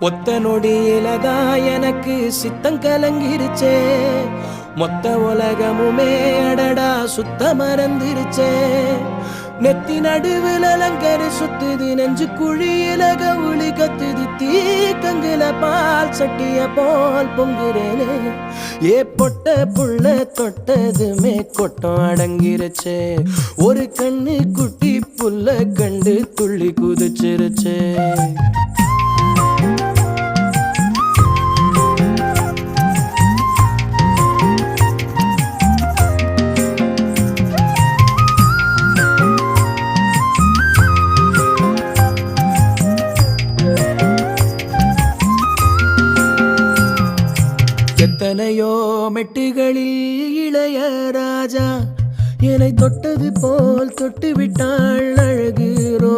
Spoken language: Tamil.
ஒத்த நொடியிலதா எனக்கு சித்தம் கலங்கிருச்சே. மொத்த உலகமுமே அடடா சுத்த மறந்துருச்சே. நெத்தி நடுவில் அலங்கரி சுத்துது, நெஞ்சு குழியில கவுளி கத்துது, தீக்கங்குல பால் சட்டிய போல் பொங்குறேனே. ஏ பொட்ட புள்ள தொட்டதுமே கொட்டம் அடங்கிருச்சே. ஒரு கண்ணு குட்டி புல்ல கண்டு துள்ளி குதிச்சிருச்சே. எத்தனையோ மெட்டுகளில் இளைய ராஜா என்னை தொட்டது போல் தொட்டு விட்டாள் அழகு ரோஜா.